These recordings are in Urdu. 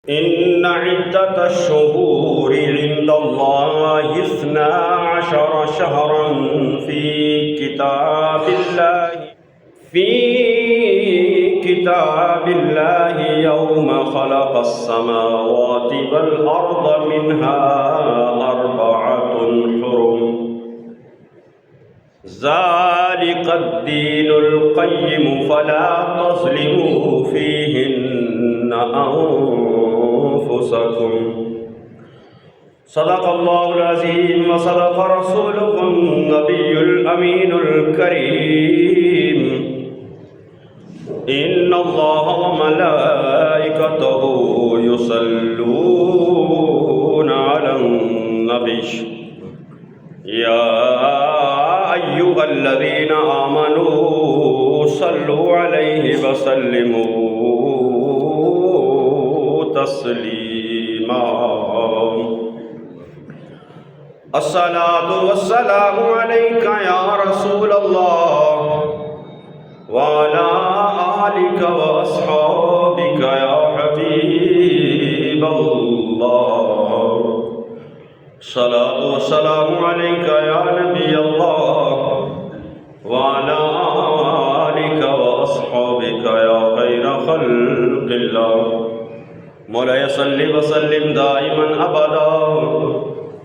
إن عدة الشهور عند الله 12 شهرا في كتاب الله يوم خلق السماوات والأرض منها 4 حرم ذلك الدين القيم فلا تظلموا فيهن أنفسكم صدق الله العظيم وصدق رسوله النبي الأمين الكريم إن الله وملائكته يصلون على النبي يا أيها الذين آمنوا صلوا عليه وسلموا تسليما الصلاة والسلام عليك يا رسول الله وعلى آلك وأصحابك يا حبيب الله صلاة والسلام عليك يا نبي الله وعلى آلك وأصحابك يا خير خلق الله مولاي صل وسلم دائما أبدا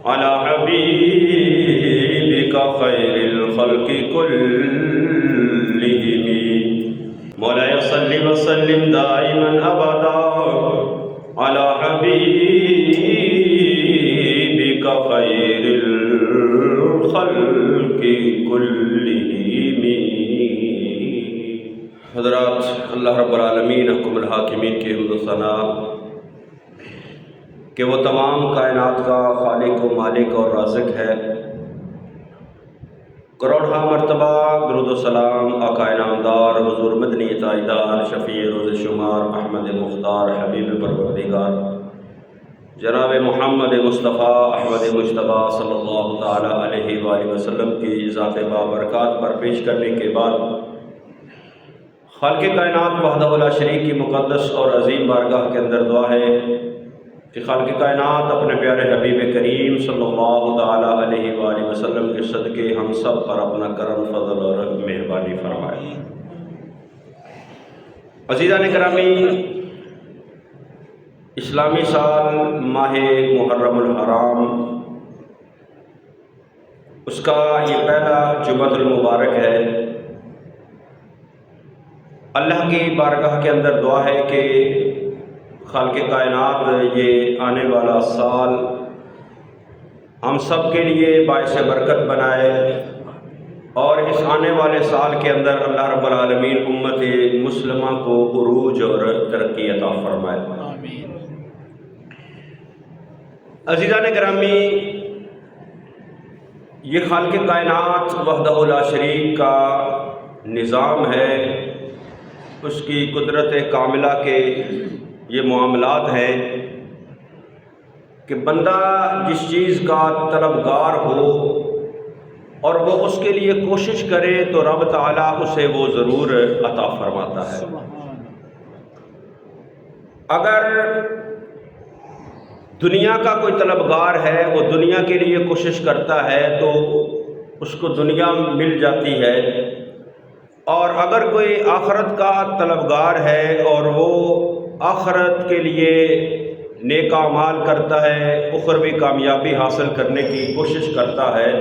على حبيبك خير الخلق كلهم مولاي صل وسلم دائما أبدا على حبيبك خير الخلق كلهم. حضرات، اللہ رب العالمین حکم الحاکمین کی حمد و ثنا کہ وہ تمام کائنات کا خالق و مالک اور رازق ہے. کروڑہا مرتبہ درود و سلام آقا انعامدار حضور مدنی تاجدار شفیع روز شمار احمد مختار حبیب پروردگار جناب محمد مصطفیٰ احمد مجتبیٰ صلی اللہ تعالیٰ علیہ وآلہ وسلم کی ذات بابرکات پر پیش کرنے کے بعد خالق کائنات وحدہ لا شریک کی مقدس اور عظیم بارگاہ کے اندر دعا ہے کہ خالق کائنات اپنے پیارے حبیب کریم صلی اللہ تعالیٰ علیہ وآلہ وسلم کے صدقے ہم سب پر اپنا کرم فضل اور مہربانی فرمائے. عزیزان گرامی، اسلامی سال ماہ محرم الحرام اس کا یہ پہلا جمعۃ المبارک ہے. اللہ کی بارگاہ کے اندر دعا ہے کہ خالق کائنات یہ آنے والا سال ہم سب کے لیے باعث برکت بنائے اور اس آنے والے سال کے اندر اللہ رب العالمین امت مسلمہ کو عروج اور ترقی عطا فرمائے. عزیزان گرامی، یہ خالق کائنات وحدہ لا شریک کا نظام ہے، اس کی قدرت کاملہ کے یہ معاملات ہیں کہ بندہ جس چیز کا طلبگار ہو اور وہ اس کے لیے کوشش کرے تو رب تعالیٰ اسے وہ ضرور عطا فرماتا ہے. اگر دنیا کا کوئی طلبگار ہے، وہ دنیا کے لیے کوشش کرتا ہے تو اس کو دنیا مل جاتی ہے، اور اگر کوئی آخرت کا طلبگار ہے اور وہ آخرت کے لیے نیک اعمال کرتا ہے، اخروی کامیابی حاصل کرنے کی کوشش کرتا ہے،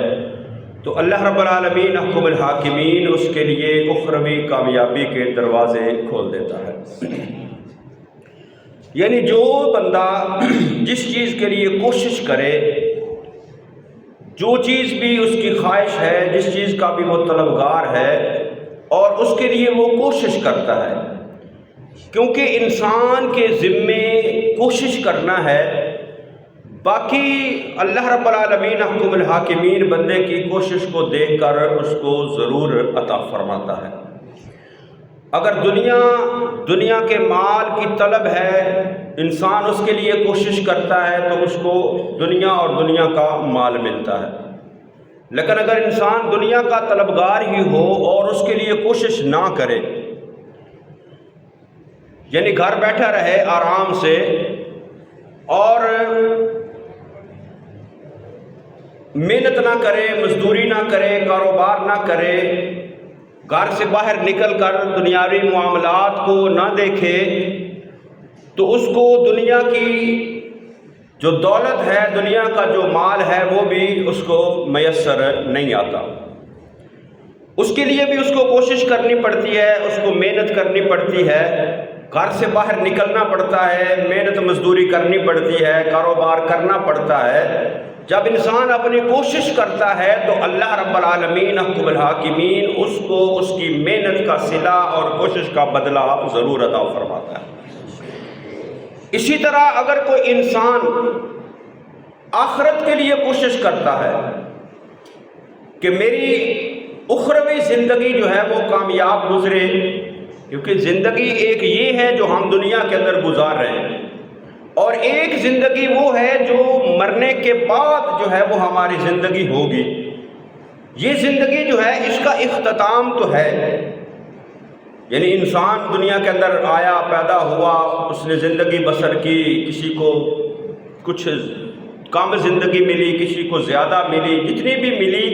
تو اللہ رب العالمین حکم الحاکمین اس کے لیے اخروی کامیابی کے دروازے کھول دیتا ہے. یعنی جو بندہ جس چیز کے لیے کوشش کرے، جو چیز بھی اس کی خواہش ہے، جس چیز کا بھی وہ طلبگار ہے اور اس کے لیے وہ کوشش کرتا ہے، کیونکہ انسان کے ذمے کوشش کرنا ہے. باقی اللہ رب العالمین حکم الحاکمین بندے کی کوشش کو دیکھ کر اس کو ضرور عطا فرماتا ہے. اگر دنیا کے مال کی طلب ہے، انسان اس کے لیے کوشش کرتا ہے تو اس کو دنیا اور دنیا کا مال ملتا ہے. لیکن اگر انسان دنیا کا طلبگار ہی ہو اور اس کے لیے کوشش نہ کرے، یعنی گھر بیٹھا رہے آرام سے اور محنت نہ کرے، مزدوری نہ کرے، کاروبار نہ کرے، گھر سے باہر نکل کر دنیاوی معاملات کو نہ دیکھے، تو اس کو دنیا کی جو دولت ہے، دنیا کا جو مال ہے، وہ بھی اس کو میسر نہیں آتا۔ اس کے لیے بھی اس کو کوشش کرنی پڑتی ہے، اس کو محنت کرنی پڑتی ہے، گھر سے باہر نکلنا پڑتا ہے، محنت مزدوری کرنی پڑتی ہے، کاروبار کرنا پڑتا ہے۔ جب انسان اپنی کوشش کرتا ہے تو اللہ رب العالمین حکم الحاکمین اس کو اس کی محنت کا صلہ اور کوشش کا بدلہ ضرور عطا فرماتا ہے۔ اسی طرح اگر کوئی انسان آخرت کے لیے کوشش کرتا ہے کہ میری اخروی زندگی جو ہے وہ کامیاب گزرے، کیونکہ زندگی ایک یہ ہے جو ہم دنیا کے اندر گزار رہے ہیں، اور ایک زندگی وہ ہے جو مرنے کے بعد جو ہے وہ ہماری زندگی ہوگی۔ یہ زندگی جو ہے اس کا اختتام تو ہے، یعنی انسان دنیا کے اندر آیا، پیدا ہوا، اس نے زندگی بسر کی، کسی کو کچھ کم زندگی ملی، کسی کو زیادہ ملی، جتنی بھی ملی،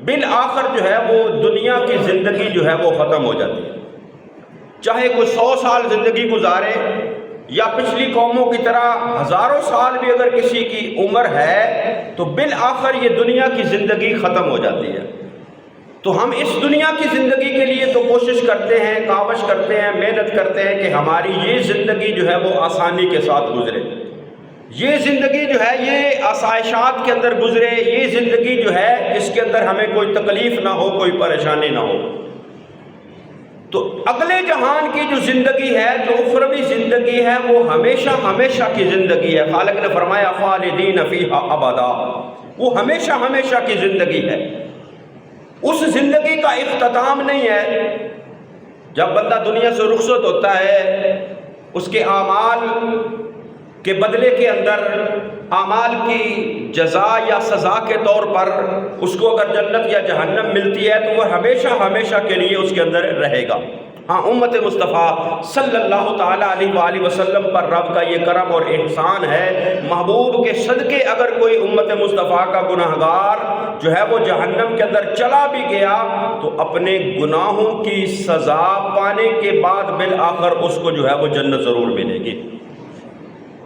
بالآخر جو ہے وہ دنیا کی زندگی جو ہے وہ ختم ہو جاتی ہے۔ چاہے کوئی 100 سال زندگی گزارے یا پچھلی قوموں کی طرح ہزاروں سال بھی اگر کسی کی عمر ہے، تو بالآخر یہ دنیا کی زندگی ختم ہو جاتی ہے۔ تو ہم اس دنیا کی زندگی کے لیے تو کوشش کرتے ہیں، کاوش کرتے ہیں، محنت کرتے ہیں کہ ہماری یہ زندگی جو ہے وہ آسانی کے ساتھ گزرے، یہ زندگی جو ہے یہ آسائشات کے اندر گزرے، یہ زندگی جو ہے اس کے اندر ہمیں کوئی تکلیف نہ ہو، کوئی پریشانی نہ ہو۔ تو اگلے جہان کی جو زندگی ہے، جو اخروی زندگی ہے، وہ ہمیشہ ہمیشہ کی زندگی ہے۔ خالق نے فرمایا خالدین فیہا ابدا، وہ ہمیشہ ہمیشہ کی زندگی ہے۔ اس زندگی کا اختتام نہیں ہے۔ جب بندہ دنیا سے رخصت ہوتا ہے، اس کے اعمال کے بدلے کے اندر، اعمال کی جزا یا سزا کے طور پر اس کو اگر جنت یا جہنم ملتی ہے تو وہ ہمیشہ ہمیشہ کے لیے اس کے اندر رہے گا۔ ہاں، امت مصطفیٰ صلی اللہ تعالیٰ علیہ وآلہ وسلم پر رب کا یہ کرم اور احسان ہے، محبوب کے صدقے اگر کوئی امت مصطفیٰ کا گناہگار جو ہے وہ جہنم کے اندر چلا بھی گیا تو اپنے گناہوں کی سزا پانے کے بعد بالآخر اس کو جو ہے وہ جنت ضرور ملے گی،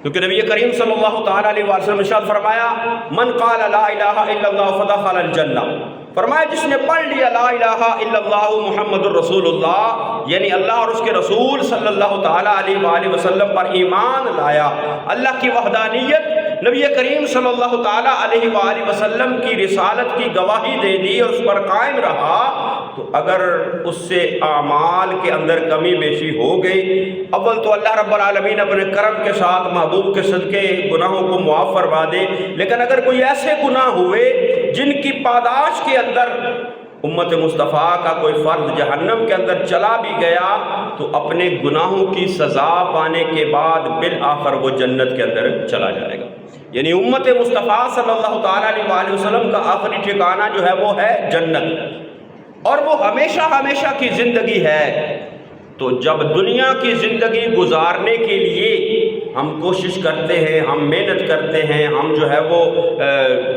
کیونکہ نبی کریم صلی اللہ تعالیٰ علیہ وسلم ارشاد فرمایا من قال لا الہ الا اللہ فدخل الجنہ، فرمایا جس نے پڑھ لیا لا الہ الا اللہ محمد الرسول اللہ، یعنی اللہ اور اس کے رسول صلی اللہ تعالیٰ علیہ وآلہ وسلم پر ایمان لایا، اللہ کی وحدانیت، نبی کریم صلی اللہ تعالیٰ علیہ وآلہ وسلم کی رسالت کی گواہی دے دی اور اس پر قائم رہا، تو اگر اس سے اعمال کے اندر کمی بیشی ہو گئی، اول تو اللہ رب العالمین اپنے کرم کے ساتھ محبوب کے صدقے گناہوں کو معاف فرما دے، لیکن اگر کوئی ایسے گناہ ہوئے جن کی پاداش کے اندر امت مصطفیٰ کا کوئی فرد جہنم کے اندر چلا بھی گیا تو اپنے گناہوں کی سزا پانے کے بعد بالآخر وہ جنت کے اندر چلا جائے گا۔ یعنی امت مصطفیٰ صلی اللہ تعالیٰ علیہ وآلہ وسلم کا آخری ٹھکانہ جو ہے وہ ہے جنت، اور وہ ہمیشہ ہمیشہ کی زندگی ہے۔ تو جب دنیا کی زندگی گزارنے کے لیے ہم کوشش کرتے ہیں، ہم محنت کرتے ہیں، ہم جو ہے وہ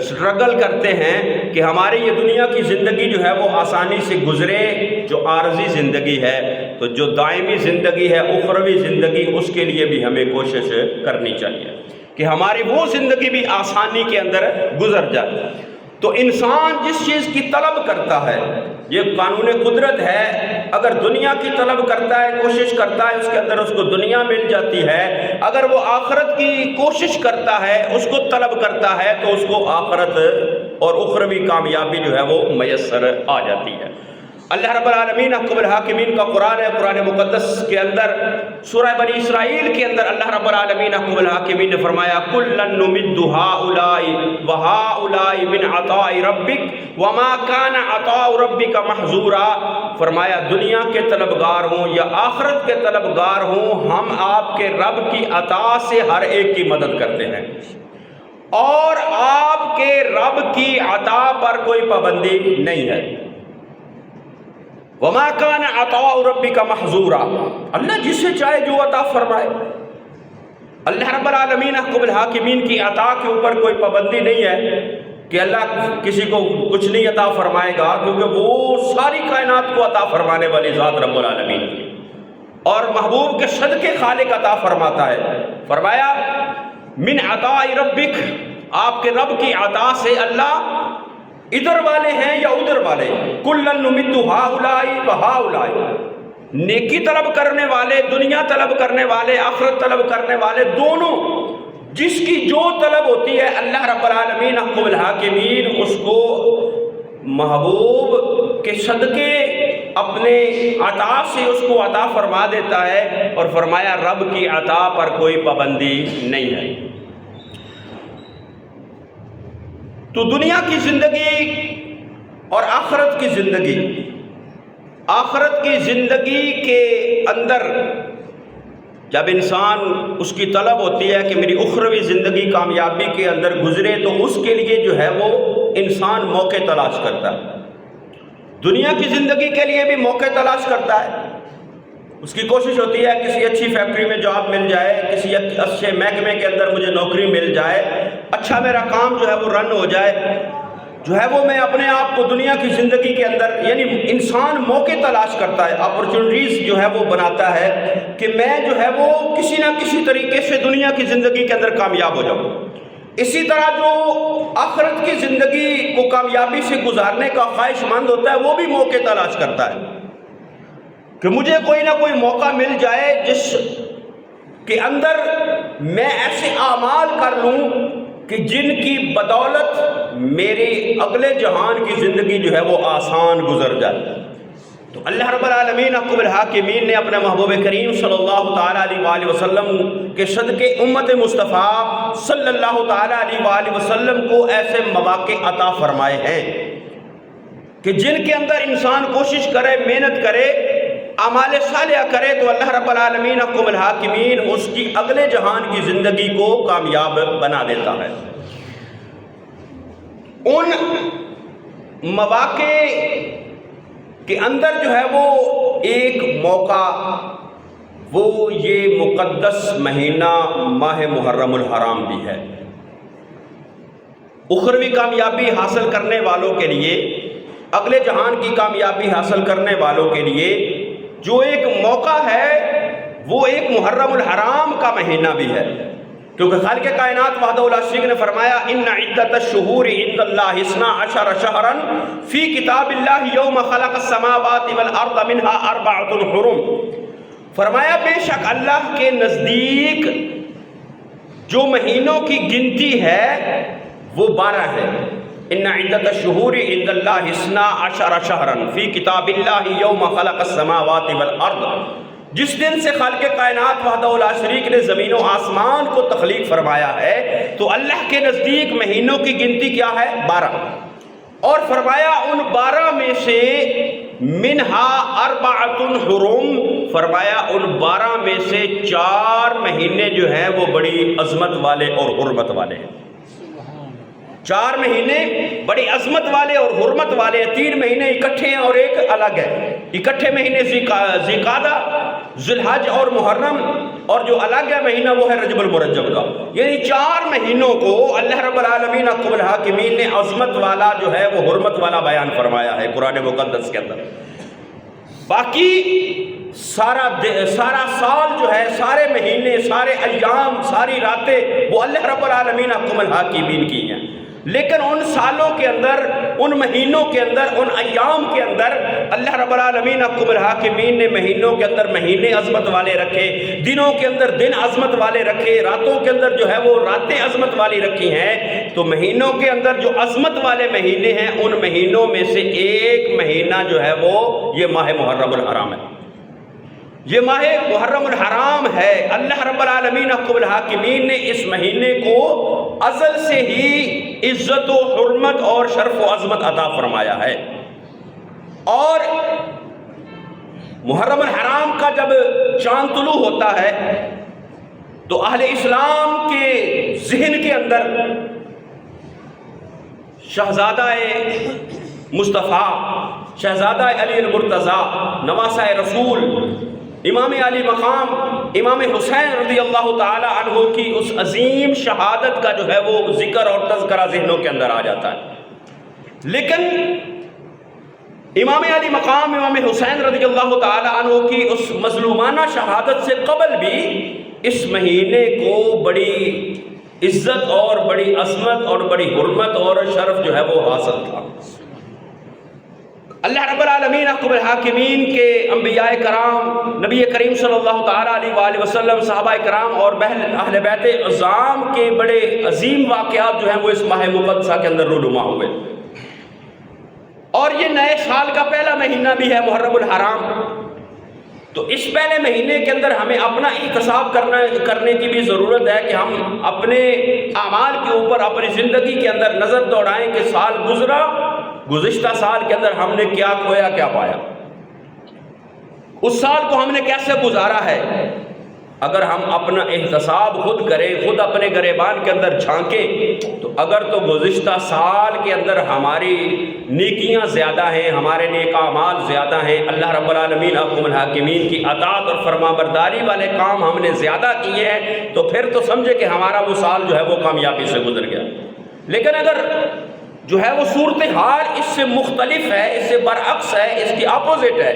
سٹرگل کرتے ہیں کہ ہماری یہ دنیا کی زندگی جو ہے وہ آسانی سے گزرے، جو عارضی زندگی ہے، تو جو دائمی زندگی ہے، اخروی زندگی، اس کے لیے بھی ہمیں کوشش کرنی چاہیے کہ ہماری وہ زندگی بھی آسانی کے اندر گزر جائے۔ تو انسان جس چیز کی طلب کرتا ہے، یہ قانون قدرت ہے، اگر دنیا کی طلب کرتا ہے، کوشش کرتا ہے، اس کے اندر اس کو دنیا مل جاتی ہے، اگر وہ آخرت کی کوشش کرتا ہے، اس کو طلب کرتا ہے، تو اس کو آخرت اور اخروی کامیابی جو ہے وہ میسر آ جاتی ہے۔ اللہ رب العالمین حکم الحاکمین کا قرآن ہے، قرآن مقدس کے اندر سورہ بنی اسرائیل کے اندر اللہ رب العالمین حکم الحاکمین نے فرمایا کُلًّا نُمِدُّ هَٰؤُلَاءِ وَهَٰؤُلَاءِ مِنْ عَطَاءِ رَبِّكَ وَمَا كَانَ عَطَاءُ رَبِّكَ مَحْظُورًا، فرمایا دنیا کے طلبگار ہوں یا آخرت کے طلبگار ہوں، ہم آپ کے رب کی عطا سے ہر ایک کی مدد کرتے ہیں، اور آپ کے رب کی عطا پر کوئی پابندی نہیں ہے۔ وَمَا كَانَ عَطَاءُ رَبِّكَ مَحْظُورًا، اللہ جسے چاہے جو عطا فرمائے۔ اللہ رب العالمین احکم الحاکمین کی عطا کے اوپر کوئی پابندی نہیں ہے کہ اللہ کسی کو کچھ نہیں عطا فرمائے گا، کیونکہ وہ ساری کائنات کو عطا فرمانے والی ذات رب العالمین کی، اور محبوب کے صدقے خالق عطا فرماتا ہے۔ فرمایا من عطاء ربک، آپ کے رب کی عطا سے اللہ ادھر والے ہیں یا ادھر والے، کلن نمد ہؤلاء وہؤلاء، نیکی طلب کرنے والے، دنیا طلب کرنے والے، آخرت طلب کرنے والے، دونوں جس کی جو طلب ہوتی ہے اللہ رب العالمین احکم الحاکمین اس کو محبوب کے صدقے اپنے عطا سے اس کو عطا فرما دیتا ہے، اور فرمایا رب کی عطا پر کوئی پابندی نہیں ہے۔ تو دنیا کی زندگی اور آخرت کی زندگی، آخرت کی زندگی کے اندر جب انسان اس کی طلب ہوتی ہے کہ میری اخروی زندگی کامیابی کے اندر گزرے، تو اس کے لیے جو ہے وہ انسان موقع تلاش کرتا ہے۔ دنیا کی زندگی کے لیے بھی موقع تلاش کرتا ہے، اس کی کوشش ہوتی ہے کسی اچھی فیکٹری میں جاب مل جائے، کسی اچھے محکمے کے اندر مجھے نوکری مل جائے، اچھا میرا کام جو ہے وہ رن ہو جائے، جو ہے وہ میں اپنے آپ کو دنیا کی زندگی کے اندر، یعنی انسان موقع تلاش کرتا ہے، اپرچونٹیز جو ہے وہ بناتا ہے کہ میں جو ہے وہ کسی نہ کسی طریقے سے دنیا کی زندگی کے اندر کامیاب ہو جاؤں۔ اسی طرح جو آخرت کی زندگی کو کامیابی سے گزارنے کا خواہش مند ہوتا ہے وہ بھی موقع تلاش کرتا ہے کہ مجھے کوئی نہ کوئی موقع مل جائے جس کے اندر میں ایسے اعمال کر لوں کہ جن کی بدولت میری اگلے جہان کی زندگی جو ہے وہ آسان گزر جائے۔ تو اللہ رب العالمین احکم الحاکمین نے اپنے محبوب کریم صلی اللہ تعالیٰ علیہ وآلہ وسلم کے صدقے امت مصطفیٰ صلی اللہ تعالیٰ علیہ وآلہ وسلم کو ایسے مواقع عطا فرمائے ہیں کہ جن کے اندر انسان کوشش کرے، محنت کرے، اعمال صالحہ کرے، تو اللہ رب العالمین احکم الحاکمین اس کی اگلے جہان کی زندگی کو کامیاب بنا دیتا ہے۔ ان مواقع کے اندر جو ہے وہ ایک موقع، وہ یہ مقدس مہینہ ماہ محرم الحرام بھی ہے۔ اخروی کامیابی حاصل کرنے والوں کے لیے، اگلے جہان کی کامیابی حاصل کرنے والوں کے لیے جو ایک موقع ہے وہ ایک محرم الحرام کا مہینہ بھی ہے، کیونکہ خالق کائنات وحدہ لا شریک نے فرمایا ان عدت الشہور عند اللہ 12 شہرا فی کتاب اللہ یوم خلق السماوات والارض منها 4 حرم۔ فرمایا بے شک اللہ کے نزدیک جو مہینوں کی گنتی ہے وہ 12 ہے۔ ان عدت الشہور عند اللہ 12 شہرا فی کتاب اللہ یوم خلق السماوات والارض، جس دن سے خالق کائنات وحدہ لا شریک نے زمین و آسمان کو تخلیق فرمایا ہے، تو اللہ کے نزدیک مہینوں کی گنتی کیا ہے؟ 12۔ اور فرمایا ان 12 میں سے منہا 4 حرم، فرمایا ان 12 میں سے 4 مہینے جو ہیں وہ بڑی عظمت والے اور حرمت والے ہیں۔ 4 مہینے بڑی عظمت والے اور حرمت والے ہیں۔ 3 مہینے اکٹھے ہیں اور ایک الگ ہے۔ اکٹھے مہینے ذوالقعدہ، ذوالحج اور محرم، اور جو الگ ہے مہینہ وہ ہے رجب المرجب کا۔ یعنی 4 مہینوں کو اللہ رب العالمین احکم الحاکمین نے عظمت والا جو ہے وہ حرمت والا بیان فرمایا ہے قرآن مقدس کے اندر۔ باقی سارا سال جو ہے، سارے مہینے، سارے ایام، ساری راتیں وہ اللہ رب العالمین احکم الحاکمین کی ہیں، لیکن ان سالوں کے اندر، ان مہینوں کے اندر، ان ایام کے اندر اللہ رب العالمین احکم الحاکمین نے مہینوں کے اندر مہینے عظمت والے رکھے، دنوں کے اندر دن عظمت والے رکھے، راتوں کے اندر جو ہے وہ راتیں عظمت والی رکھی ہیں۔ تو مہینوں کے اندر جو عظمت والے مہینے ہیں، ان مہینوں میں سے ایک مہینہ جو ہے وہ یہ ماہ محرم الحرام ہے۔ یہ ماہ محرم الحرام ہے۔ اللہ رب العالمین احکم الحاکمین نے اس مہینے کو ازل سے ہی عزت و حرمت اور شرف و عظمت عطا فرمایا ہے۔ اور محرم الحرام کا جب چاند طلوع ہوتا ہے تو اہل اسلام کے ذہن کے اندر شہزادہ مصطفیٰ، شہزادہ علی المرتضیٰ، نواسہ رسول، امام علی مقام امام حسین رضی اللہ تعالی عنہ کی اس عظیم شہادت کا جو ہے وہ ذکر اور تذکرہ ذہنوں کے اندر آ جاتا ہے، لیکن امام علی مقام امام حسین رضی اللہ تعالی عنہ کی اس مظلومانہ شہادت سے قبل بھی اس مہینے کو بڑی عزت اور بڑی عظمت اور بڑی حرمت اور شرف جو ہے وہ حاصل تھا۔ اللہ رب العالمین احکم الحاکمین کے انبیاء کرام، نبی کریم صلی اللہ تعالیٰ علیہ وآلہ وسلم، صحابہ کرام اور اہل بیت اعظام کے بڑے عظیم واقعات جو ہیں وہ اس ماہ مقدسہ کے اندر رونما ہوئے، اور یہ نئے سال کا پہلا مہینہ بھی ہے محرم الحرام۔ تو اس پہلے مہینے کے اندر ہمیں اپنا احتساب کرنے کی بھی ضرورت ہے کہ ہم اپنے اعمال کے اوپر اپنی زندگی کے اندر نظر دوڑائیں کہ سال گزرا، گزشتہ سال کے اندر ہم نے کیا کھویا کیا پایا، اس سال کو ہم نے کیسے گزارا ہے۔ اگر ہم اپنا احتساب خود کریں، خود اپنے گریبان کے اندر جھانکیں، تو اگر تو گزشتہ سال کے اندر ہماری نیکیاں زیادہ ہیں، ہمارے نیک اعمال زیادہ ہیں، اللہ رب العالمین حکم الحاکمین کی اطاعت اور فرما برداری والے کام ہم نے زیادہ کیے ہیں، تو پھر تو سمجھے کہ ہمارا وہ سال جو ہے وہ کامیابی سے گزر گیا۔ لیکن اگر جو ہے وہ صورتحال اس سے مختلف ہے، اس سے برعکس ہے، اس کی اپوزٹ ہے،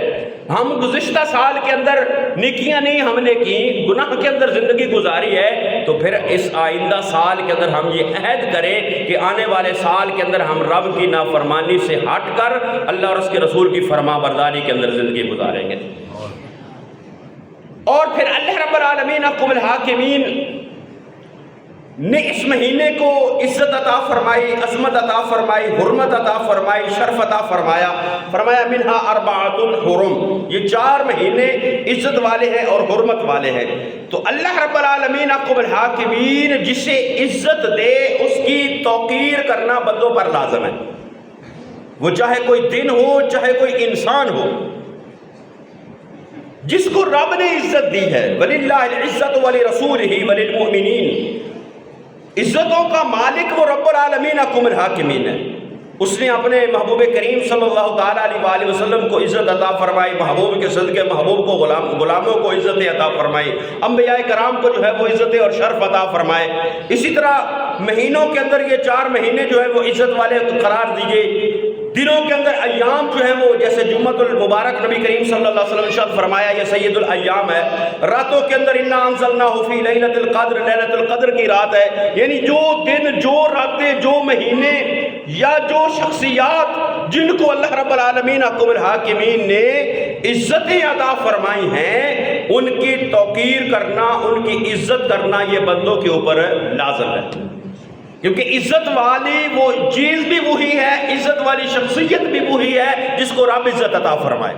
ہم گزشتہ سال کے اندر نیکیاں نہیں ہم نے کی، گناہ کے اندر زندگی گزاری ہے، تو پھر اس آئندہ سال کے اندر ہم یہ عہد کریں کہ آنے والے سال کے اندر ہم رب کی نافرمانی سے ہٹ کر اللہ اور اس کے رسول کی فرما برداری کے اندر زندگی گزاریں گے۔ اور پھر اللہ رب العالمین حکم الحاکمین نے اس مہینے کو عزت عطا فرمائی، عظمت عطا فرمائی، حرمت عطا فرمائی، شرف عطا فرمایا منہا اربعۃ حرم، یہ 4 مہینے عزت والے ہیں اور حرمت والے ہیں۔ تو اللہ رب العالمین حکم الحاکمین جسے عزت دے اس کی توقیر کرنا بندوں پر لازم ہے، وہ چاہے کوئی دن ہو چاہے کوئی انسان ہو۔ جس کو رب نے عزت دی ہے، وَلِلَّهِ الْعِزَّةُ وَلِرَسُولِهِ وَلِلْمُؤْمِنِينَ، عزتوں کا مالک وہ رب العالمین حکم الحاکمین ہے۔ اس نے اپنے محبوب کریم صلی اللہ تعالیٰ علیہ وآلہ وسلم کو عزت عطا فرمائی، محبوب کے صدقے محبوب کو غلاموں کو عزت عطا فرمائی، انبیاء کرام کو جو ہے وہ عزت اور شرف عطا فرمائے۔ اسی طرح مہینوں کے اندر یہ 4 مہینے جو ہے وہ عزت والے قرار دیے۔ دنوں کے اندر ایام جو ہیں وہ جیسے جمعۃ المبارک نبی کریم صلی اللہ علیہ وسلم ارشاد فرمایا یہ سید الایام ہے۔ راتوں کے اندر انا انزلناہ فی لیلۃ القدر، لیلۃ القدر کی رات ہے، یعنی جو دن، جو راتیں، جو مہینے یا جو شخصیات جن کو اللہ رب العالمین حکم الحاکمین نے عزتیں عطا فرمائی ہیں، ان کی توقیر کرنا، ان کی عزت کرنا یہ بندوں کے اوپر لازم ہے، کیونکہ عزت والی وہ چیز بھی وہی ہے، عزت والی شخصیت بھی وہی ہے جس کو رب عزت عطا فرمائے۔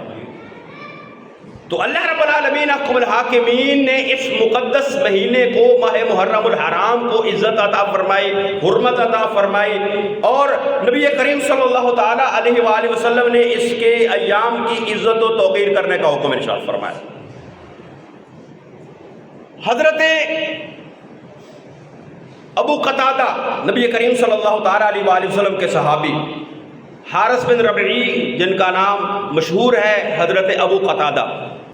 تو اللہ رب العالمین حکم الحاکمین نے اس مقدس مہینے کو، ماہ محرم الحرام کو عزت عطا فرمائی، حرمت عطا فرمائی، اور نبی کریم صلی اللہ تعالیٰ علیہ وآلہ وسلم نے اس کے ایام کی عزت و توقیر کرنے کا حکم ارشاد فرمایا۔ حضرت ابو قتادہ نبی کریم صلی اللہ تعالیٰ علیہ وآلہ وسلم کے صحابی حارث بن ربعی، جن کا نام مشہور ہے حضرت ابو قتادہ،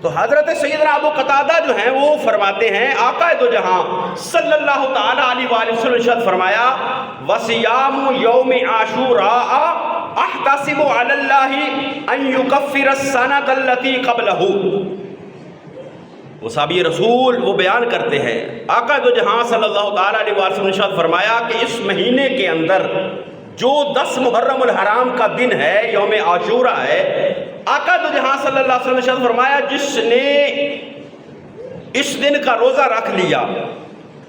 تو حضرت سیدنا ابو قتادہ جو ہیں وہ فرماتے ہیں آقا دو جہاں صلی اللہ تعالیٰ علیہ وآلہ وسلم نے ارشاد فرمایا وَصِيَامُ يَوْمِ عَاشُورَاءَ أَحْتَسِبُ عَلَى اللَّهِ أَن يُكَفِّرَ السَّنَةَ الَّتِي قَبْلَهُ۔ وہ صحابی رسول وہ بیان کرتے ہیں آقا دو جہاں صلی اللہ تعالیٰ علیہ وسلم نے ارشاد فرمایا کہ اس مہینے کے اندر جو 10 محرم الحرام کا دن ہے، یوم عاشورہ ہے، آقا دو جہاں صلی اللہ علیہ وسلم نے ارشاد فرمایا جس نے اس دن کا روزہ رکھ لیا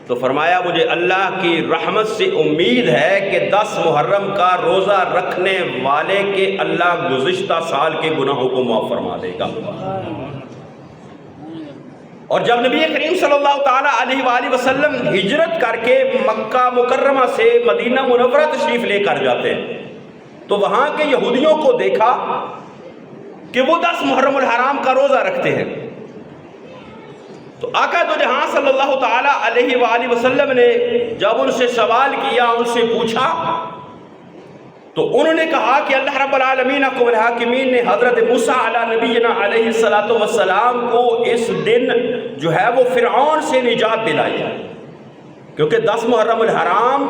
تو فرمایا مجھے اللہ کی رحمت سے امید ہے کہ 10 محرم کا روزہ رکھنے والے کے اللہ گزشتہ سال کے گناہوں کو معاف فرما دے گا۔ اور جب نبی کریم صلی اللہ تعالیٰ علیہ وآلہ وسلم ہجرت کر کے مکہ مکرمہ سے مدینہ منورہ تشریف لے کر جاتے ہیں تو وہاں کے یہودیوں کو دیکھا کہ وہ 10 محرم الحرام کا روزہ رکھتے ہیں۔ تو آقا دو جہاں صلی اللہ تعالیٰ علیہ وآلہ وسلم نے جب ان سے سوال کیا، ان سے پوچھا، تو انہوں نے کہا کہ اللہ رب العالمین حکم الحاکمین نے حضرت موسیٰ علیہ نبینا علیہ السلام کو اس دن جو ہے وہ فرعون سے نجات دلائی، کیونکہ 10 محرم الحرام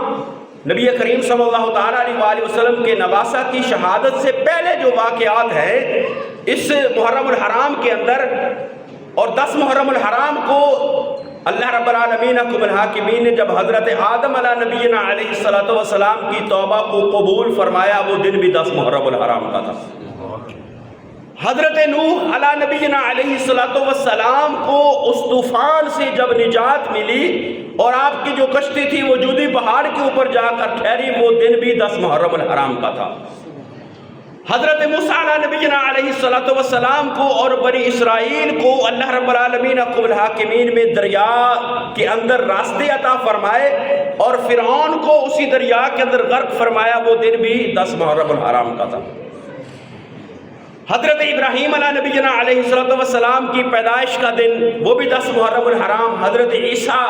نبی کریم صلی اللہ تعالیٰ علیہ وسلم کے نواسہ کی شہادت سے پہلے جو واقعات ہیں اس محرم الحرام کے اندر، اور 10 محرم الحرام کو اللہ رب العالمین حکم الحاکمین نے جب حضرت آدم علیہ نبینا علیہ السلام کی توبہ کو قبول فرمایا، وہ دن بھی 10 محرم الحرام کا تھا۔ حضرت نوح علیہ نبینا علیہ السلام کو اس طوفان سے جب نجات ملی اور آپ کی جو کشتی تھی وہ جودی پہاڑ کے اوپر جا کر ٹھہری، وہ دن بھی 10 محرم الحرام کا تھا۔ حضرت موسیٰ علیہ نبینا علیہ السلام کو اور بنی اسرائیل کو اللہ رب العالمین حکم الحاکمین میں دریا کے اندر راستے عطا فرمائے اور فرعون کو اسی دریا کے اندر غرق فرمایا، وہ دن بھی 10 محرم الحرام کا تھا۔ حضرت ابراہیم علیہ نبینا علیہ السلام کی پیدائش کا دن وہ بھی 10 محرم الحرام، حضرت عیسیٰ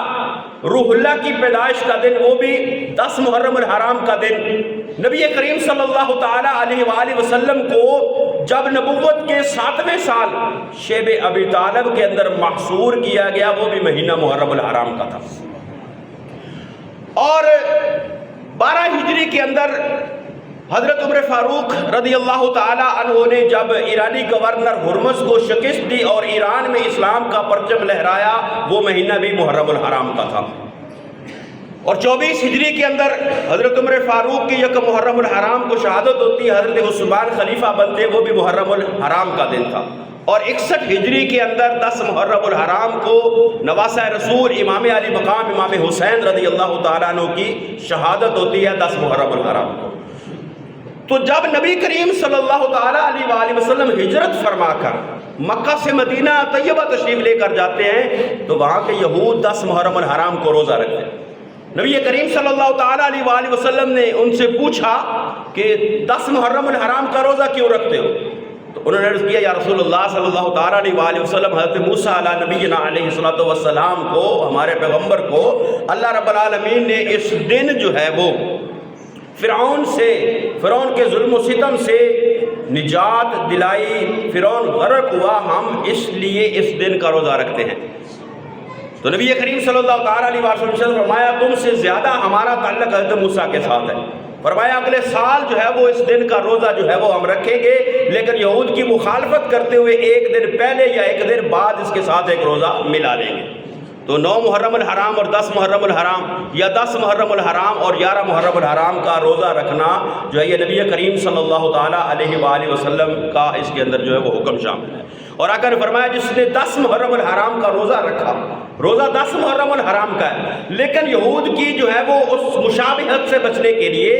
روح اللہ کی پیدائش کا دن وہ بھی 10 محرم الحرام کا دن۔ نبی کریم صلی اللہ تعالیٰ علیہ وآلہ وسلم کو جب نبوت کے 7ویں سال شیب ابی طالب کے اندر محصور کیا گیا، وہ بھی مہینہ محرم الحرام کا تھا۔ اور 12 ہجری کے اندر حضرت عمر فاروق رضی اللہ تعالی عنہ نے جب ایرانی گورنر ہرمز کو شکست دی اور ایران میں اسلام کا پرچم لہرایا، وہ مہینہ بھی محرم الحرام کا تھا۔ اور 24 ہجری کے اندر حضرت عمر فاروق کی یک محرم الحرام کو شہادت ہوتی، حضرت عثمان خلیفہ بنتے، وہ بھی محرم الحرام کا دن تھا۔ اور 61 ہجری کے اندر 10 محرم الحرام کو نواسہ رسول امام علی مقام امام حسین رضی اللہ تعالیٰ عنہ کی شہادت ہوتی ہے 10 محرم الحرام کو۔ تو جب نبی کریم صلی اللہ تعالیٰ علیہ وآلہ وسلم ہجرت فرما کر مکہ سے مدینہ طیبہ تشریف لے کر جاتے ہیں تو وہاں کے یہود 10 محرم الحرام کو روزہ رکھتے ہیں۔ نبی کریم صلی اللہ تعالیٰ علیہ وآلہ وسلم نے ان سے پوچھا کہ 10 محرم الحرام کا روزہ کیوں رکھتے ہو؟ تو انہوں نے عرض کیا، یا رسول اللہ صلی اللہ تعالیٰ علیہ وآلہ وسلم، حضرت موسیٰ علیہ نبینا علیہ السلام کو، ہمارے پیغمبر کو اللہ رب العالمین نے اس دن جو ہے وہ فرعون کے ظلم و ستم سے نجات دلائی، فرعون غرق ہوا، ہم اس لیے اس دن کا روزہ رکھتے ہیں۔ تو نبی کریم صلی اللہ تعالیٰ علیہ وسلم نے فرمایا، تم سے زیادہ ہمارا تعلق حضرت موسیٰ کے ساتھ ہے۔ فرمایا اگلے سال جو ہے وہ اس دن کا روزہ جو ہے وہ ہم رکھیں گے، لیکن یہود کی مخالفت کرتے ہوئے ایک دن پہلے یا ایک دن بعد اس کے ساتھ ایک روزہ ملا لیں گے۔ تو 9 محرم الحرام اور 10 محرم الحرام یا 10 محرم الحرام اور 11 محرم الحرام کا روزہ رکھنا جو ہے یہ نبی کریم صلی اللہ تعالیٰ علیہ وآلہ وسلم کا اس کے اندر جو ہے وہ حکم شامل ہے۔ اور آقا نے فرمایا جس نے 10 محرم الحرام کا روزہ رکھا، روزہ 10 محرم الحرام کا ہے، لیکن یہود کی جو ہے وہ اس مشابہت سے بچنے کے لیے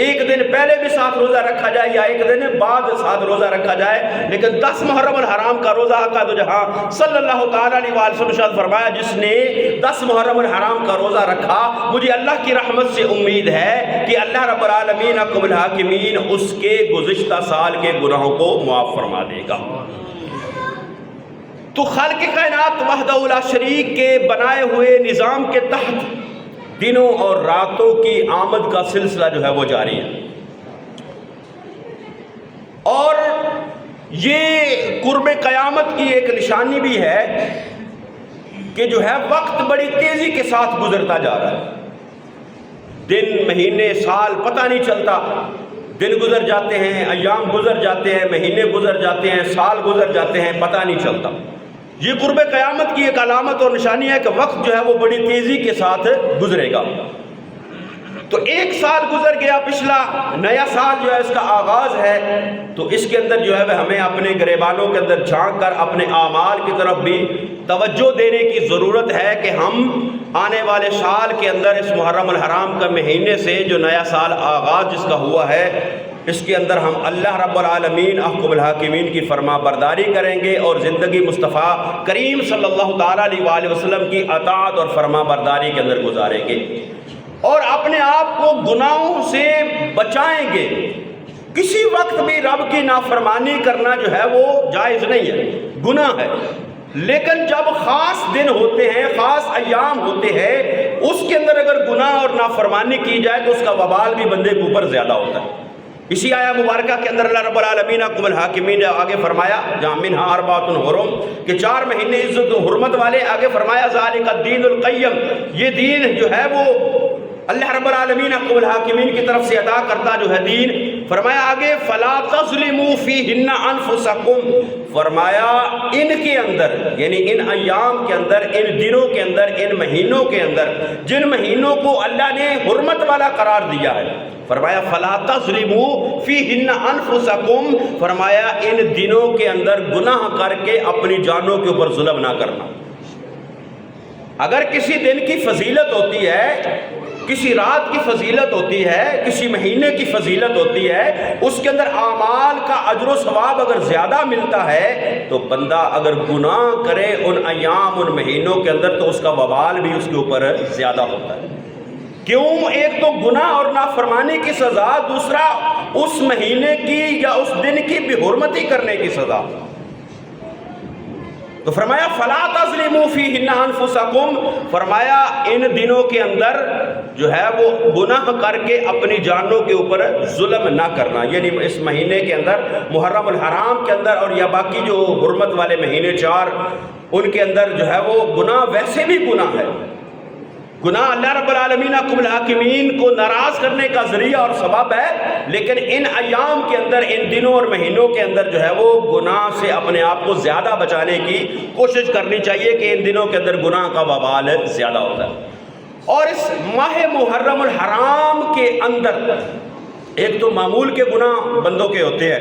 ایک دن پہلے بھی ساتھ روزہ رکھا جائے یا ایک دن بعد ساتھ روزہ رکھا جائے، لیکن 10 محرم الحرام کا روزہ آقا دو جہاں صلی اللہ تعالیٰ علیہ وآلہ وسلم نے فرمایا جس نے 10 محرم الحرام کا روزہ رکھا، مجھے اللہ کی رحمت سے امید ہے کہ اللہ رب العالمین حکم الحاکمین اس کے گزشتہ سال کے گناہوں کو معاف فرما دے گا۔ تو خالق کائنات وحدہ لا شریک کے بنائے ہوئے نظام کے تحت دنوں اور راتوں کی آمد کا سلسلہ جو ہے وہ جاری ہے، اور یہ قرب قیامت کی ایک نشانی بھی ہے کہ جو ہے وقت بڑی تیزی کے ساتھ گزرتا جا رہا ہے، دن مہینے سال پتہ نہیں چلتا، دن گزر جاتے ہیں، ایام گزر جاتے ہیں، مہینے گزر جاتے ہیں، سال گزر جاتے ہیں، پتہ نہیں چلتا۔ یہ قرب قیامت کی ایک علامت اور نشانی ہے کہ وقت جو ہے وہ بڑی تیزی کے ساتھ گزرے گا۔ تو ایک سال گزر گیا، پچھلا نیا سال جو ہے اس کا آغاز ہے، تو اس کے اندر جو ہے ہمیں اپنے گریبانوں کے اندر جھانک کر اپنے اعمال کی طرف بھی توجہ دینے کی ضرورت ہے کہ ہم آنے والے سال کے اندر اس محرم الحرام کا مہینے سے جو نیا سال آغاز جس کا ہوا ہے، اس کے اندر ہم اللہ رب العالمین احکم الحاکمین کی فرما برداری کریں گے اور زندگی مصطفیٰ کریم صلی اللہ تعالیٰ علیہ وآلہ وسلم کی اطاعت اور فرما برداری کے اندر گزاریں گے، اور اپنے آپ کو گناہوں سے بچائیں گے۔ کسی وقت بھی رب کی نافرمانی کرنا جو ہے وہ جائز نہیں ہے، گناہ ہے، لیکن جب خاص دن ہوتے ہیں، خاص ایام ہوتے ہیں، اس کے اندر اگر گناہ اور نافرمانی کی جائے تو اس کا وبال بھی بندے کے اوپر زیادہ ہوتا ہے۔ اسی آیہ مبارکہ کے اندر اللہ رب العالمین حکم الحاکمین نے آگے فرمایا جہاں منہا اربعۃ حرم کہ 4 مہینے عزت و حرمت والے، آگے فرمایا ذالک الدین القیم، یہ دین جو ہے وہ اللہ رب العالمین حکم الحاکمین کی طرف سے عطا کرتا جو ہے دین۔ فرمایا آگے فلا تظلموا فیہن انفسکم، فرمایا ان کے اندر یعنی ان ایام کے اندر، ان دنوں کے اندر، ان مہینوں کے اندر جن مہینوں کو اللہ نے حرمت والا قرار دیا ہے، فرمایا فلا تظلموا فیہن انفسکم، فرمایا ان دنوں کے اندر گناہ کر کے اپنی جانوں کے اوپر ظلم نہ کرنا۔ اگر کسی دن کی فضیلت ہوتی ہے، کسی رات کی فضیلت ہوتی ہے، کسی مہینے کی فضیلت ہوتی ہے، اس کے اندر اعمال کا اجر و ثواب اگر زیادہ ملتا ہے، تو بندہ اگر گناہ کرے ان ایام ان مہینوں کے اندر تو اس کا وبال بھی اس کے اوپر زیادہ ہوتا ہے۔ کیوں؟ ایک تو گناہ اور نافرمانی کی سزا، دوسرا اس مہینے کی یا اس دن کی بے حرمتی کرنے کی سزا۔ تو فرمایا فلا تظلموا فیہن انفسکم، فرمایا ان دنوں کے اندر جو ہے وہ گناہ کر کے اپنی جانوں کے اوپر ظلم نہ کرنا، یعنی اس مہینے کے اندر محرم الحرام کے اندر اور یا باقی جو حرمت والے مہینے 4 ان کے اندر جو ہے وہ گناہ ویسے بھی گناہ ہے، گناہ اللہ رب العالمین حکم الحاکمین کو ناراض کرنے کا ذریعہ اور سبب ہے، لیکن ان ایام کے اندر، ان دنوں اور مہینوں کے اندر جو ہے وہ گناہ سے اپنے آپ کو زیادہ بچانے کی کوشش کرنی چاہیے کہ ان دنوں کے اندر گناہ کا وبال زیادہ ہوتا ہے۔ اور اس ماہ محرم الحرام کے اندر ایک تو معمول کے گناہ بندوں کے ہوتے ہیں،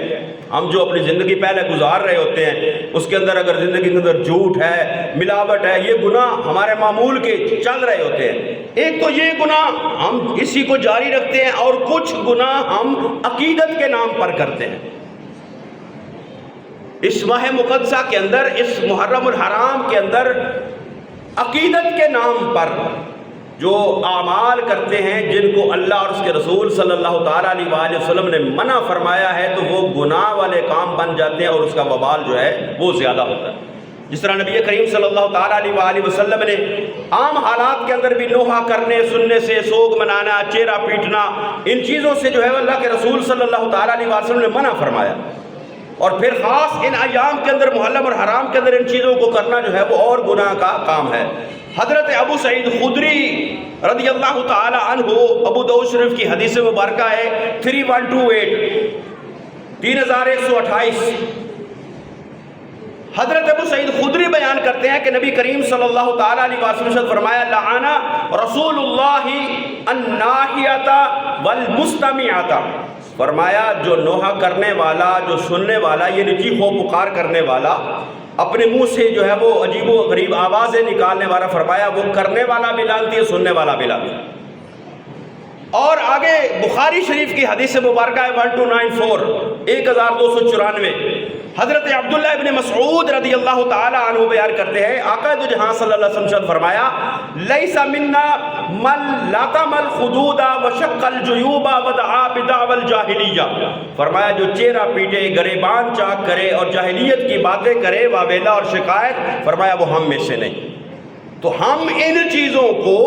ہم جو اپنی زندگی پہلے گزار رہے ہوتے ہیں اس کے اندر اگر زندگی کے اندر جھوٹ ہے، ملاوٹ ہے، یہ گناہ ہمارے معمول کے چل رہے ہوتے ہیں۔ ایک تو یہ گناہ ہم اسی کو جاری رکھتے ہیں، اور کچھ گناہ ہم عقیدت کے نام پر کرتے ہیں۔ اس ماہ مقدسہ کے اندر، اس محرم الحرام کے اندر عقیدت کے نام پر جو اعمال کرتے ہیں جن کو اللہ اور اس کے رسول صلی اللہ تعالیٰ علیہ وآلہ وسلم نے منع فرمایا ہے، تو وہ گناہ والے کام بن جاتے ہیں اور اس کا وبال جو ہے وہ زیادہ ہوتا ہے۔ جس طرح نبی کریم صلی اللہ تعالیٰ علیہ وآلہ وسلم نے عام حالات کے اندر بھی نوحہ کرنے، سننے سے، سوگ منانا، چہرہ پیٹنا، ان چیزوں سے جو ہے اللہ کے رسول صلی اللہ تعالیٰ علیہ وآلہ وسلم نے منع فرمایا، اور پھر خاص ان ایام کے اندر، محرم اور حرام کے اندر ان چیزوں کو کرنا جو ہے وہ اور گناہ کا کام ہے۔ حضرت ابو سعید خدری رضی اللہ تعالی عنہ، ابو داؤد شریف کی حدیث مبارکہ ہے 3128، 3128، حضرت ابو سعید خدری بیان کرتے ہیں کہ نبی کریم صلی اللہ تعالی علیہ وسلم نے فرمایا لعن رسول اللہ الناحیۃ والمستمعۃ، فرمایا جو نوحہ کرنے والا، جو سننے والا، یعنی چیخو پکار کرنے والا، اپنے منہ سے جو ہے وہ عجیب و غریب آوازیں نکالنے والا، فرمایا وہ کرنے والا بھی لعنتی ہے، سننے والا بھی لعنتی ہے۔ اور آگے بخاری شریف کی حدیث مبارکہ ہے 1294، 1294، حضرت عبداللہ ابن مسعود رضی اللہ تعالی عنہ بیان کرتے ہیں، آقا دو جہاں صلی اللہ علیہ وسلم فرمایا لیس منا من لطم الخدود وشق الجیوب ودعا بدعوى الجاہلیہ، فرمایا جو چہرہ پیٹے، گریبان چاک کرے اور جاہلیت کی باتیں کرے، واویلا اور شکایت، فرمایا وہ ہم میں سے نہیں۔ تو ہم ان چیزوں کو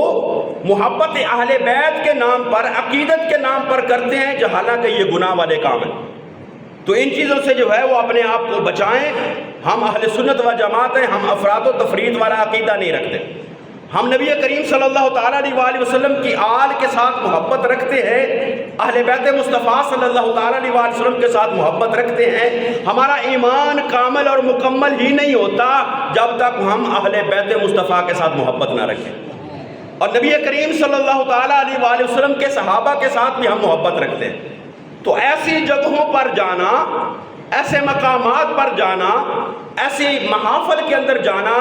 محبت اہل بیت کے نام پر، عقیدت کے نام پر کرتے ہیں، جو حالانکہ یہ گناہ والے کام ہیں۔ تو ان چیزوں سے جو ہے وہ اپنے آپ کو بچائیں۔ ہم اہل سنت و جماعت ہیں، ہم افراد و تفرید والا عقیدہ نہیں رکھتے، ہم نبی کریم صلی اللہ تعالیٰ علیہ وآلہ وسلم کی آل کے ساتھ محبت رکھتے ہیں، اہل بیت مصطفیٰ صلی اللہ تعالیٰ علیہ وآلہ وسلم کے ساتھ محبت رکھتے ہیں۔ ہمارا ایمان کامل اور مکمل ہی نہیں ہوتا جب تک ہم اہل بیت مصطفیٰ کے ساتھ محبت نہ رکھیں، اور نبی کریم صلی اللہ تعالیٰ علیہ وآلہ وسلم کے صحابہ کے ساتھ بھی ہم محبت رکھتے ہیں۔ تو ایسی جگہوں پر جانا، ایسے مقامات پر جانا، ایسی محافل کے اندر جانا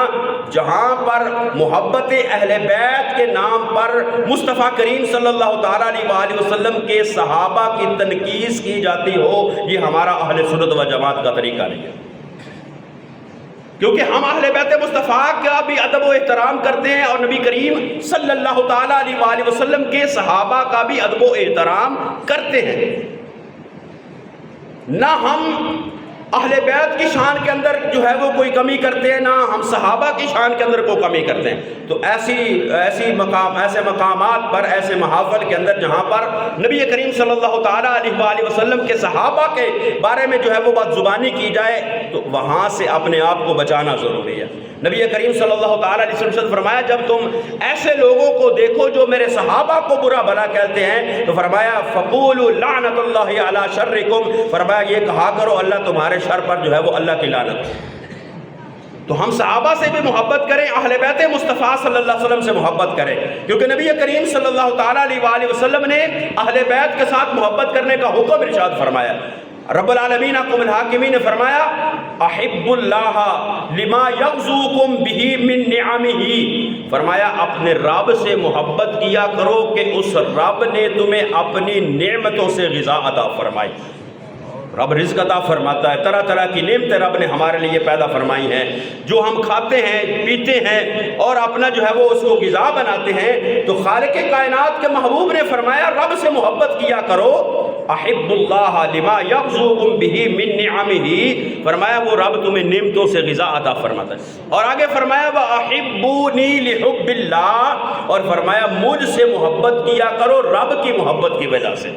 جہاں پر محبت اہل بیت کے نام پر مصطفیٰ کریم صلی اللہ تعالیٰ علیہ وآلہ وسلم کے صحابہ کی تنقیص کی جاتی ہو، یہ ہمارا اہل سنت و جماعت کا طریقہ نہیں ہے، کیونکہ ہم اہل بیت مصطفیٰ کا بھی ادب و احترام کرتے ہیں، اور نبی کریم صلی اللہ تعالیٰ علیہ وآلہ وسلم کے صحابہ کا بھی ادب و احترام کرتے ہیں۔ نہ ہم اہل بیت کی شان کے اندر جو ہے وہ کوئی کمی کرتے ہیں، نہ ہم صحابہ کی شان کے اندر کوئی کمی کرتے ہیں۔ تو ایسے مقامات پر، ایسے محافل کے اندر جہاں پر نبی کریم صلی اللہ تعالیٰ علیہ وآلہ وسلم کے صحابہ کے بارے میں جو ہے وہ بات زبانی کی جائے تو وہاں سے اپنے آپ کو بچانا ضروری ہے۔ نبی کریم صلی اللہ تعالیٰ علیہ وسلم فرمایا جب تم ایسے لوگوں کو دیکھو جو میرے صحابہ کو برا بھلا کہتے ہیں تو فرمایا فقولوا لعنت اللہ علی شرکم، فرمایا یہ کہا کرو اللہ تمہارے شر پر جو ہے وہ اللہ کی لعنت۔ تو ہم صحابہ سے بھی محبت کریں، اہل بیت مصطفیٰ صلی اللہ علیہ وسلم سے محبت کریں، کیونکہ نبی کریم صلی اللہ تعالیٰ علیہ وآلہ وسلم نے اہل بیت کے ساتھ محبت کرنے کا حکم ارشاد فرمایا۔ رب العالمین حکم الحاکمین نے فرمایا احب اللہ لما یغزوکم بہ من نعمہ، فرمایا اپنے رب سے محبت کیا کرو کہ اس رب نے تمہیں اپنی نعمتوں سے غذا عطا فرمائی۔ رب رزق عطا فرماتا ہے، طرح طرح کی نعمتیں رب نے ہمارے لیے پیدا فرمائی ہیں، جو ہم کھاتے ہیں پیتے ہیں اور اپنا جو ہے وہ اس کو غذا بناتے ہیں۔ تو خالق کائنات کے محبوب نے فرمایا رب سے محبت کیا کرو، احب اللہ لما یغزوکم بہ من نعمہ، فرمایا وہ رب تمہیں نعمتوں سے غذا عطا فرماتا ہے۔ اور آگے فرمایا وَأَحِبُّونِي لِحُبِّ اللَّهِ، اور فرمایا مجھ سے محبت کیا کرو رب کی محبت کی وجہ سے۔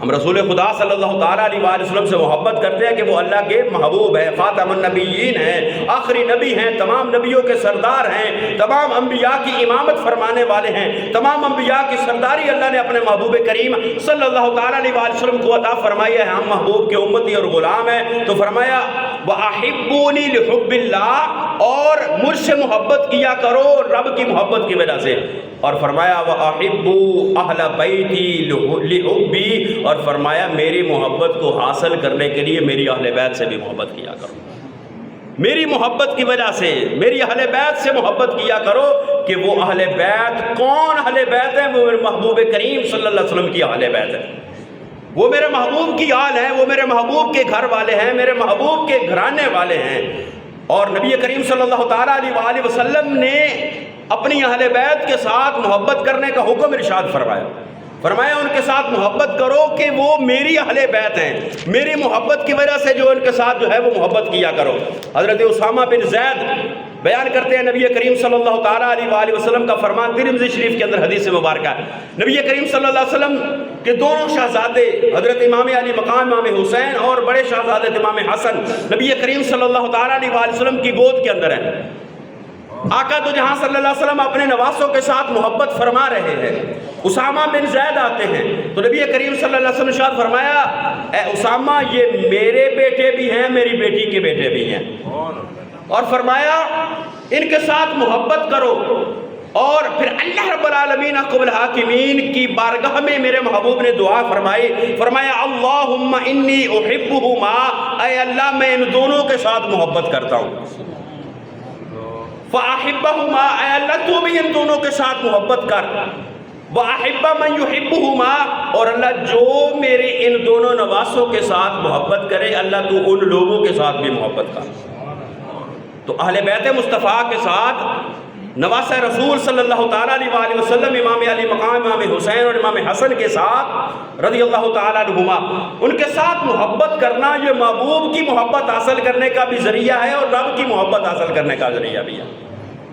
ہم رسول خدا صلی اللہ تعالیٰ علیہ وآلہ وسلم سے محبت کرتے ہیں کہ وہ اللہ کے محبوب ہیں، خاتم النبیین ہیں، آخری نبی ہیں، تمام نبیوں کے سردار ہیں، تمام انبیاء کی امامت فرمانے والے ہیں، تمام انبیاء کی سرداری اللہ نے اپنے محبوب کریم صلی اللہ تعالیٰ علیہ وآلہ وسلم کو عطا فرمائی ہے۔ ہم محبوب کے امتی اور غلام ہیں، تو فرمایا وَأَحِبُّونِي لِحُبِّ اللَّهِ، اور مجھ سے محبت کیا کرو رب کی محبت کی وجہ سے۔ اور فرمایا وَأَحِبُّوا أَهْلَ بَيْتِي لِحُبِّي، اور فرمایا میری محبت کو حاصل کرنے کے لیے میری اہل بیت سے بھی محبت کیا کرو، میری محبت کی وجہ سے میری اہل بیت سے محبت کیا کرو۔ کہ وہ اہل بیت کون اہل بیت ہیں؟ وہ میرے محبوب کریم صلی اللہ علیہ وسلم کی اہل بیت ہے، وہ میرے محبوب کی آل ہیں، وہ میرے محبوب کے گھر والے ہیں، میرے محبوب کے گھرانے والے ہیں۔ اور نبی کریم صلی اللہ تعالیٰ علیہ وآلہ وسلم نے اپنی اہل بیت کے ساتھ محبت کرنے کا حکم ارشاد فرمایا، فرمایا ان کے ساتھ محبت کرو کہ وہ میری اہل بیت ہیں، میری محبت کی وجہ سے جو ان کے ساتھ جو ہے وہ محبت کیا کرو۔ حضرت اسامہ بن زید بیان کرتے ہیں نبی کریم صلی اللہ تعالیٰ علیہ وآلہ وسلم کا فرمان، ترمذی شریف کے اندر حدیث مبارکہ ہے، نبی کریم صلی اللہ علیہ وسلم کے دونوں شہزادے حضرت امام علی مقام امام حسین اور بڑے شہزادے امام حسن نبی کریم صلی اللہ تعالیٰ علیہ وآلہ وسلم کی گود کے اندر ہیں۔ آقا تو جہاں صلی اللہ علیہ وسلم اپنے نواسوں کے ساتھ محبت فرما رہے ہیں، اسامہ بن زید آتے ہیں تو نبی کریم صلی اللہ علیہ وسلم نے ارشاد فرمایا اے اسامہ یہ میرے بیٹے بھی ہیں، میری بیٹی کے بیٹے بھی ہیں، اور فرمایا ان کے ساتھ محبت کرو۔ اور پھر اللہ رب العالمین حکم الحاکمین کی بارگاہ میں میرے محبوب نے دعا فرمائی، فرمایا اللہم انی احبہما، اے اللہ میں ان دونوں کے ساتھ محبت کرتا ہوں، فَأَحِبَّهُمَا، اے اللہ تو بھی ان دونوں کے ساتھ محبت کر، وَأَحِبَّ مَنْ يُحِبُّهُمَا، اور اللہ جو میرے ان دونوں نواسوں کے ساتھ محبت کرے اللہ تو ان لوگوں کے ساتھ بھی محبت کر۔ تو اہل بیت مصطفیٰ کے ساتھ نواسہ رسول صلی اللہ تعالیٰ علیہ وآلہ وسلم امام علی مقام امام حسین اور امام حسن کے ساتھ رضی اللہ تعالیٰ عنہما، ان کے ساتھ محبت کرنا یہ محبوب کی محبت حاصل کرنے کا بھی ذریعہ ہے اور رب کی محبت حاصل کرنے کا ذریعہ بھی ہے۔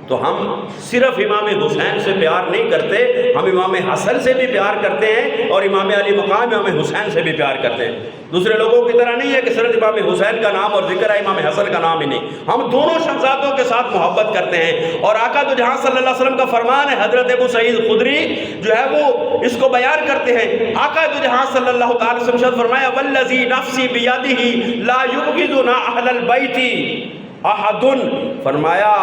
تو ہم صرف امام حسین سے پیار نہیں کرتے، ہم امام حسن سے بھی پیار کرتے ہیں اور امام علی مقام امام حسین سے بھی پیار کرتے ہیں۔ دوسرے لوگوں کی طرح نہیں ہے کہ صرف امام حسین کا نام اور ذکر ہے، امام حسن کا نام ہی نہیں، ہم دونوں شہزادوں کے ساتھ محبت کرتے ہیں۔ اور آقا تو جہاں صلی اللہ علیہ وسلم کا فرمان ہے، حضرت ابو سعید خدری جو ہے وہ اس کو بیان کرتے ہیں، آقا تو جہاں صلی اللہ تعالی وسلم نے فرمایا والذی نفسی بیدہ لا یبغضنا اہل البیت احد، فرمایا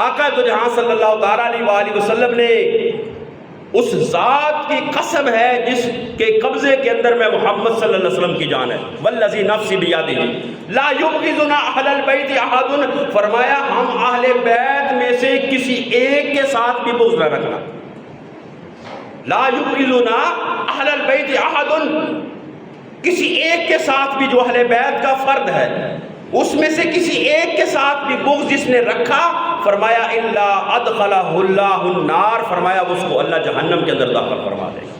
آقا تو جہاں صلی اللہ تعالیٰ علیہ وآلہ وسلم نے اس ذات کی قسم ہے جس کے قبضے کے اندر میں محمد صلی اللہ علیہ وسلم کی جان ہے، والذی نفسی بیدہ لا یبغضنا اہل البیت احد، فرمایا ہم اہل بیت میں سے کسی ایک کے ساتھ بھی بغض نہ رکھنا، لا یبغضنا اہل البیت احد، کسی ایک کے ساتھ بھی جو اہل بیت کا فرد ہے اس میں سے کسی ایک کے ساتھ بھی بغض جس نے رکھا، فرمایا الا ادخلہ اللہ النار، فرمایا اس کو اللہ جہنم کے اندر داخل فرما دے گا۔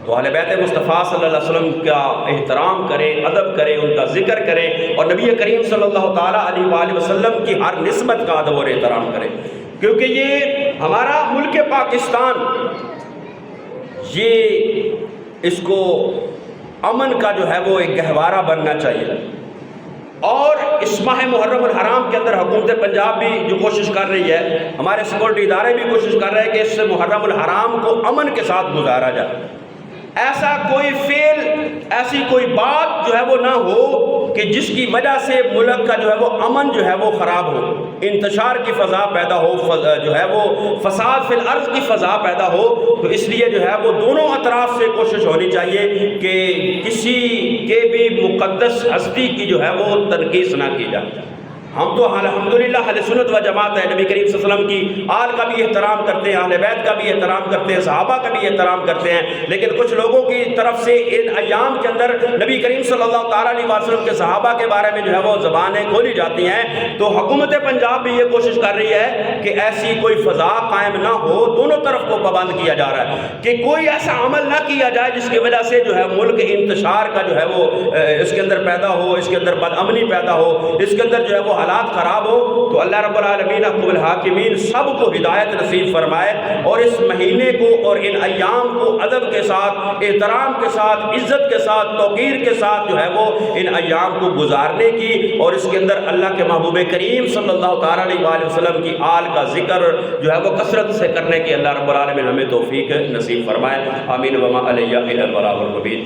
تو اہل بیت مصطفیٰ صلی اللہ علیہ وسلم کا احترام کریں، ادب کریں، ان کا ذکر کریں، اور نبی کریم صلی اللہ تعالیٰ علیہ وآلہ وسلم کی ہر نسبت کا ادب اور احترام کریں، کیونکہ یہ ہمارا ملک پاکستان، یہ اس کو امن کا جو ہے وہ ایک گہوارہ بننا چاہیے۔ اور اس ماہ محرم الحرام کے اندر حکومت پنجاب بھی جو کوشش کر رہی ہے، ہمارے سیکورٹی ادارے بھی کوشش کر رہے ہیں کہ اس سے محرم الحرام کو امن کے ساتھ گزارا جائے۔ ایسا کوئی فعل، ایسی کوئی بات جو ہے وہ نہ ہو کہ جس کی وجہ سے ملک کا جو ہے وہ امن جو ہے وہ خراب ہو، انتشار کی فضا پیدا ہو، جو ہے وہ فساد فی الارض کی فضا پیدا ہو۔ تو اس لیے جو ہے وہ دونوں اطراف سے کوشش ہونی چاہیے کہ کسی کے بھی مقدس ہستی کی جو ہے وہ تنقیص نہ کی جائے۔ ہم تو الحمدللہ اہل سنت و جماعت ہے، نبی کریم صلی اللہ علیہ وسلم کی آل کا بھی احترام کرتے ہیں، اہل بیت کا بھی احترام کرتے ہیں، صحابہ کا بھی احترام کرتے ہیں، لیکن کچھ لوگوں کی طرف سے ان ایام کے اندر نبی کریم صلی اللہ تعالیٰ علیہ وسلم کے صحابہ کے بارے میں جو ہے وہ زبانیں کھولی جاتی ہیں۔ تو حکومت پنجاب بھی یہ کوشش کر رہی ہے کہ ایسی کوئی فضا قائم نہ ہو، دونوں طرف کو پابند کیا جا رہا ہے کہ کوئی ایسا عمل نہ کیا جائے جس کی وجہ سے جو ہے ملک انتشار کا جو ہے وہ اس کے اندر پیدا ہو، اس کے اندر بد امنی پیدا ہو، اس کے اندر جو ہے وہ حالات خراب ہو۔ تو اللہ رب العالمین حکم الحاکمین سب کو ہدایت نصیب فرمائے، اور اس مہینے کو اور ان ایام کو ادب کے ساتھ، احترام کے ساتھ، عزت کے ساتھ، توقیر کے ساتھ جو ہے وہ ان ایام کو گزارنے کی، اور اس کے اندر اللہ کے محبوب کریم صلی اللہ تعالیٰ علیہ وآلہ وسلم کی آل کا ذکر جو ہے وہ کثرت سے کرنے کی اللہ رب العالمین ہمیں توفیق نصیب فرمائے۔ آمین وما علیہ الا البلاغ المبین۔